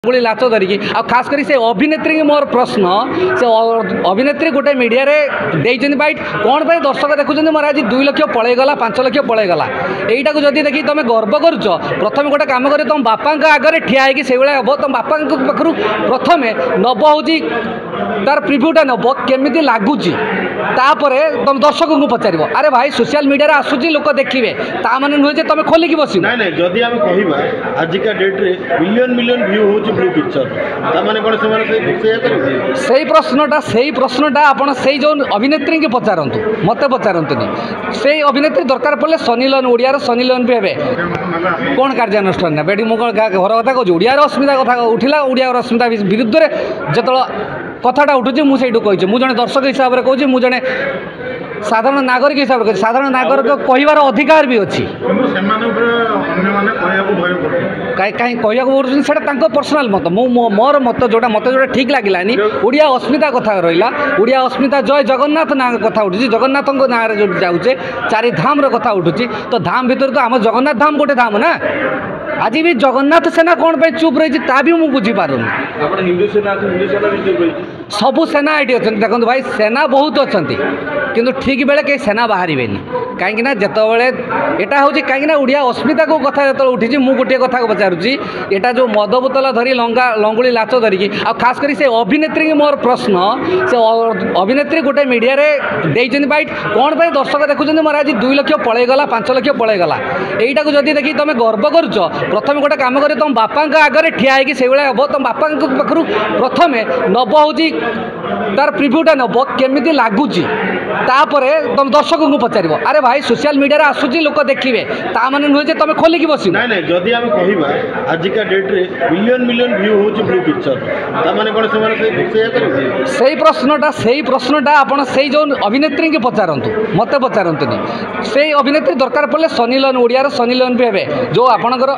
गुली लाच धरिकी आ खास करी से अभिनेत्री की मोर प्रश्न से अभिनेत्री गोटे मीडिया रे देइछन बाइट कौन पे दर्शक देखुछन मोर आज 2 लाख पळेगला 5 लाख पळेगला एटा को जदी देखि तुम गर्व करूछ प्रथम गोटे काम करे तुम बापा आगे ठिया है से भाई हम तुम बापा पाखु प्रथम नब हूँ तार प्रिव्यूटा नब केमी लगुच तापर तुम दर्शक को पचार अरे भाई सोशल मीडिया आसूँ लोक देखिए ता माने नुहे तुम खोलिकी बस जदि आम कह आजिका डेट्रे मिलियन मिलियन व्यू हो ब्लू पिक्चर सही प्रश्नटा आपण से जो अभिनेत्री की पचारतु मत पचारतुनि से अभिनेत्री दरकार पड़े Sunny Leone Odia Sunny Leone भी हे कौन कार्यानुष्ठान ने बेटी मुझे घर कथा कहूँ ओडिया अस्मिता कथा उठिला ओडिया अस्मिता विरुद्ध में जो कथाटा उठुची मुझे कही मुझे दर्शक हिसाब से कहूँ मुझे साधारण नागरिक हिसाब से साधारण नागरिक कहबार अधिकार भी अच्छी कहीं कहूँ पर्सनाल मत मोर मत जोटा मत जो ठीक लगे ओडिया अस्मिता कथा रहा ओडिया अस्मिता जय जगन्नाथ ना कथा उठुची जगन्नाथ ना जो जाऊे 4 धाम कथा उठुची तो धाम भीतर तो आम जगन्नाथ धाम गोटे धाम ना आज भी जगन्नाथ सेना कौन पे चुप रही भी मुझे बुझीपार सबू सेना ये अच्छा देखो भाई सेना बहुत अच्छा किंतु ठीक बेले कहीं सेना बाहर कहीं जितेबाला यहाँ हूँ कहीं ओडिया अस्मिता को कथा जो उठी मुझे गोटे कथा को पचारुची यहाँ जो मद बोतल धरी लंगुली लाच धरिकी आ खास करी से अभिनेत्री की मोर प्रश्न से अभिनेत्री गोटे मीडिया रे देइछन बाइट कौन पे दर्शक देखुछन मोर आज 2 लाख पळेगला 5 लाख पळेगला एटा को जदी देखि तुम गर्व करूछ प्रथम गोटे काम करे तुम बापा आगे ठिया है से भाई हम तुम बापा पाखु प्रथम नब हूँ तार प्रिव्यूटा नब केमी लगुच तापर तुम दर्शक को पचार अरे भाई सोशल मीडिया आसूँ लोक देखिए ता माने नुहे तुम खोलिकी बस जदि आम कह आजिका डेट्रे मिलियन मिलियन व्यू हो ब्लू पिक्चर सही प्रश्नटा आपण से जो अभिनेत्री की पचारतु मत पचारतुनि से अभिनेत्री दरकार पड़े Sunny Leone Odia Sunny Leone भी हे जो आपणकर